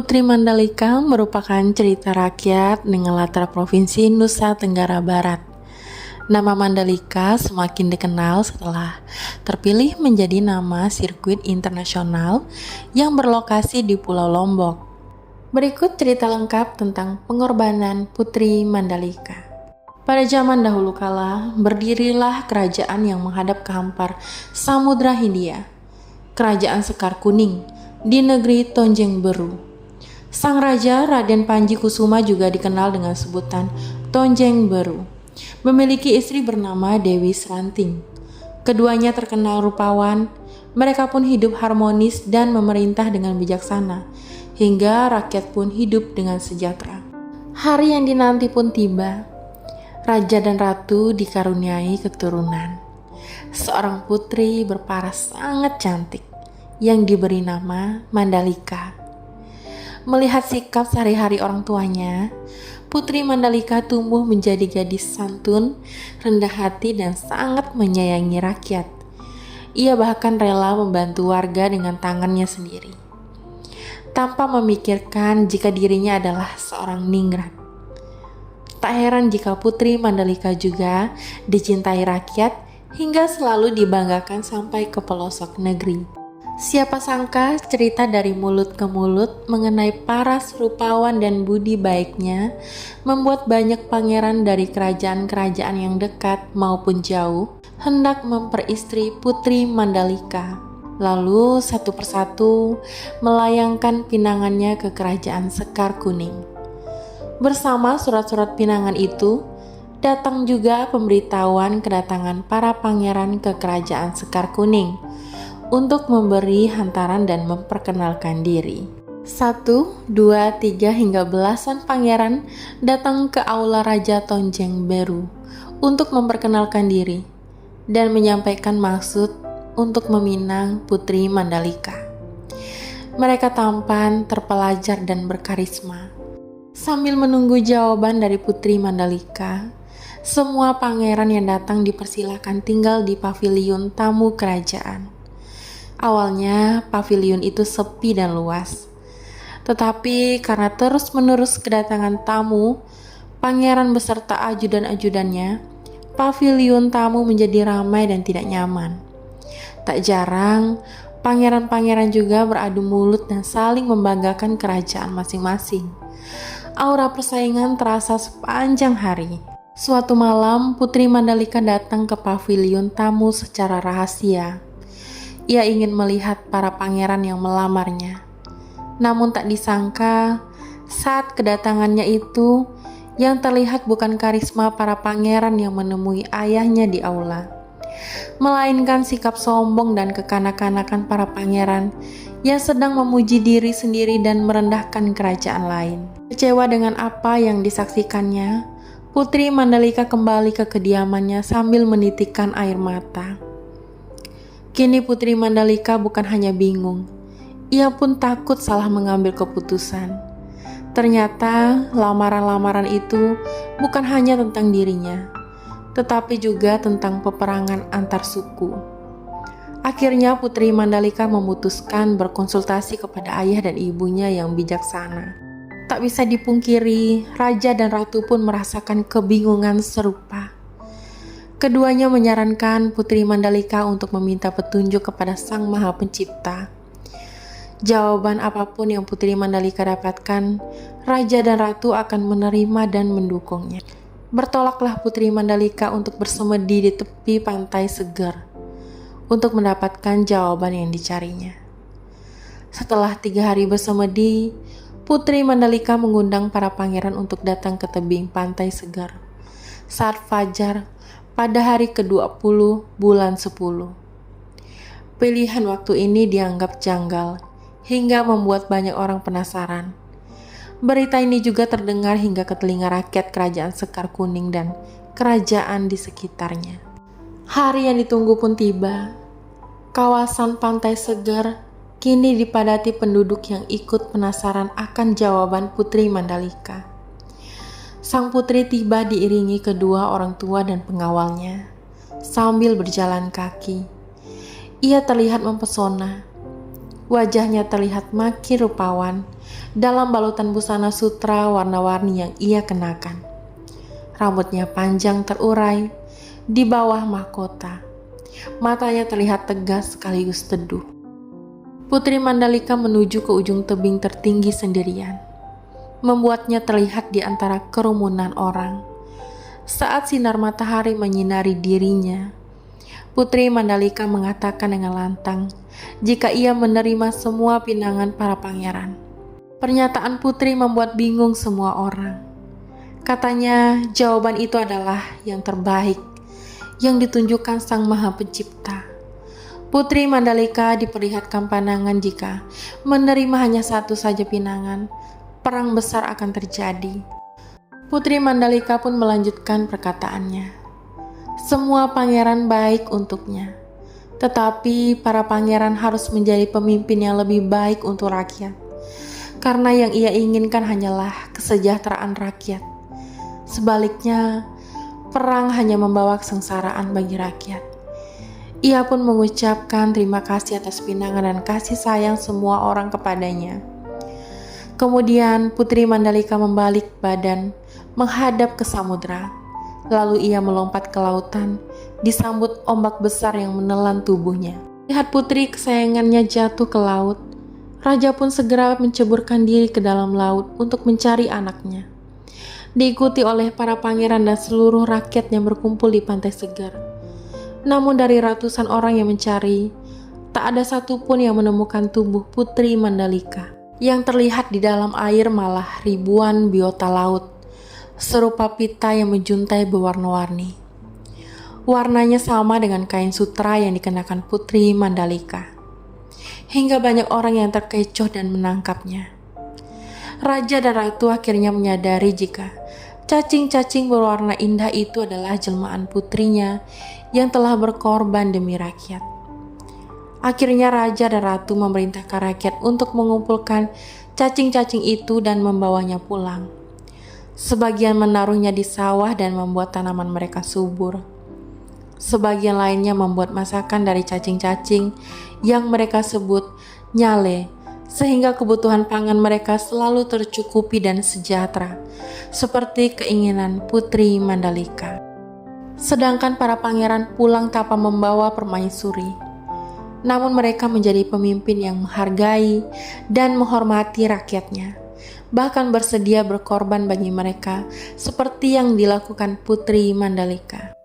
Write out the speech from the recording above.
Putri Mandalika merupakan cerita rakyat dengan latar provinsi Nusa Tenggara Barat. Nama Mandalika semakin dikenal setelah terpilih menjadi nama sirkuit internasional yang berlokasi di Pulau Lombok. Berikut cerita lengkap tentang pengorbanan Putri Mandalika. Pada zaman dahulu kala, berdirilah kerajaan yang menghadap ke hampar Samudra Hindia, Kerajaan Sekar Kuning di negeri Tonjeng Beru. Sang Raja Raden Panji Kusuma juga dikenal dengan sebutan Tonjeng Beru. Memiliki istri bernama Dewi Sranting. Keduanya terkenal rupawan, mereka pun hidup harmonis dan memerintah dengan bijaksana, hingga rakyat pun hidup dengan sejahtera. Hari yang dinanti pun tiba. Raja dan Ratu dikaruniai keturunan. Seorang putri berparas sangat cantik yang diberi nama Mandalika. Melihat sikap sehari-hari orang tuanya, Putri Mandalika tumbuh menjadi gadis santun, rendah hati, dan sangat menyayangi rakyat. Ia bahkan rela membantu warga dengan tangannya sendiri, tanpa memikirkan jika dirinya adalah seorang ningrat. Tak heran jika Putri Mandalika juga dicintai rakyat hingga selalu dibanggakan sampai ke pelosok negeri. Siapa sangka cerita dari mulut ke mulut mengenai paras rupawan dan budi baiknya membuat banyak pangeran dari kerajaan-kerajaan yang dekat maupun jauh hendak memperistri Putri Mandalika. Lalu satu persatu melayangkan pinangannya ke Kerajaan Sekar Kuning. Bersama surat-surat pinangan itu, datang juga pemberitahuan kedatangan para pangeran ke Kerajaan Sekar Kuning untuk memberi hantaran dan memperkenalkan diri. 1, 2, 3 hingga belasan pangeran datang ke aula Raja Tonjeng Beru untuk memperkenalkan diri dan menyampaikan maksud untuk meminang Putri Mandalika. Mereka tampan, terpelajar, dan berkarisma. Sambil menunggu jawaban dari Putri Mandalika, semua pangeran yang datang dipersilakan tinggal di paviliun tamu kerajaan. Awalnya paviliun itu sepi dan luas, tetapi karena terus-menerus kedatangan tamu, pangeran beserta ajudan-ajudannya, paviliun tamu menjadi ramai dan tidak nyaman. Tak jarang, pangeran-pangeran juga beradu mulut dan saling membanggakan kerajaan masing-masing. Aura persaingan terasa sepanjang hari. Suatu malam, Putri Mandalika datang ke paviliun tamu secara rahasia. Ia ingin melihat para pangeran yang melamarnya. Namun tak disangka, saat kedatangannya itu, yang terlihat bukan karisma para pangeran yang menemui ayahnya di aula, melainkan sikap sombong dan kekanak-kanakan para pangeran yang sedang memuji diri sendiri dan merendahkan kerajaan lain. Kecewa dengan apa yang disaksikannya, Putri Mandalika kembali ke kediamannya sambil menitikkan air mata. Kini Putri Mandalika bukan hanya bingung, ia pun takut salah mengambil keputusan. Ternyata lamaran-lamaran itu bukan hanya tentang dirinya, tetapi juga tentang peperangan antar suku. Akhirnya Putri Mandalika memutuskan berkonsultasi kepada ayah dan ibunya yang bijaksana. Tak bisa dipungkiri, Raja dan Ratu pun merasakan kebingungan serupa. Keduanya menyarankan Putri Mandalika untuk meminta petunjuk kepada Sang Maha Pencipta. Jawaban apapun yang Putri Mandalika dapatkan, Raja dan Ratu akan menerima dan mendukungnya. Bertolaklah Putri Mandalika untuk bersemedi di tepi pantai segar untuk mendapatkan jawaban yang dicarinya. Setelah 3 hari bersemedi, Putri Mandalika mengundang para pangeran untuk datang ke tebing pantai segar saat fajar pada hari ke-20 bulan 10. Pilihan waktu ini dianggap janggal hingga membuat banyak orang penasaran. Berita ini juga terdengar hingga ke telinga rakyat Kerajaan Sekar Kuning dan kerajaan di sekitarnya. Hari yang ditunggu pun tiba. Kawasan pantai segar kini dipadati penduduk yang ikut penasaran akan jawaban Putri Mandalika. Sang putri tiba diiringi kedua orang tua dan pengawalnya. Sambil berjalan kaki, ia terlihat mempesona. Wajahnya terlihat makin rupawan dalam balutan busana sutra warna-warni yang ia kenakan. Rambutnya panjang terurai di bawah mahkota. Matanya terlihat tegas sekaligus teduh. Putri Mandalika menuju ke ujung tebing tertinggi sendirian, membuatnya terlihat di antara kerumunan orang. Saat sinar matahari menyinari dirinya, Putri Mandalika mengatakan dengan lantang jika ia menerima semua pinangan para pangeran. Pernyataan Putri membuat bingung semua orang. Katanya jawaban itu adalah yang terbaik yang ditunjukkan Sang Maha Pencipta. Putri Mandalika diperlihatkan pandangan jika menerima hanya satu saja pinangan, perang besar akan terjadi. Putri Mandalika pun melanjutkan perkataannya. Semua pangeran baik untuknya, tetapi para pangeran harus menjadi pemimpin yang lebih baik untuk rakyat, karena yang ia inginkan hanyalah kesejahteraan rakyat. Sebaliknya, perang hanya membawa kesengsaraan bagi rakyat. Ia pun mengucapkan terima kasih atas pinangan dan kasih sayang semua orang kepadanya. Kemudian Putri Mandalika membalik badan menghadap ke samudra. Lalu ia melompat ke lautan, disambut ombak besar yang menelan tubuhnya. Lihat putri kesayangannya jatuh ke laut, raja pun segera menceburkan diri ke dalam laut untuk mencari anaknya. Diikuti oleh para pangeran dan seluruh rakyat yang berkumpul di pantai segar. Namun dari ratusan orang yang mencari, tak ada satupun yang menemukan tubuh Putri Mandalika. Yang terlihat di dalam air malah ribuan biota laut, serupa pita yang menjuntai berwarna-warni. Warnanya sama dengan kain sutra yang dikenakan Putri Mandalika. Hingga banyak orang yang terkecoh dan menangkapnya. Raja dan ratu akhirnya menyadari jika cacing-cacing berwarna indah itu adalah jelmaan putrinya yang telah berkorban demi rakyat. Akhirnya raja dan ratu memerintahkan rakyat untuk mengumpulkan cacing-cacing itu dan membawanya pulang. Sebagian menaruhnya di sawah dan membuat tanaman mereka subur. Sebagian lainnya membuat masakan dari cacing-cacing yang mereka sebut nyale, sehingga kebutuhan pangan mereka selalu tercukupi dan sejahtera, seperti keinginan Putri Mandalika. Sedangkan para pangeran pulang tanpa membawa permaisuri. Namun mereka menjadi pemimpin yang menghargai dan menghormati rakyatnya, bahkan bersedia berkorban bagi mereka seperti yang dilakukan Putri Mandalika.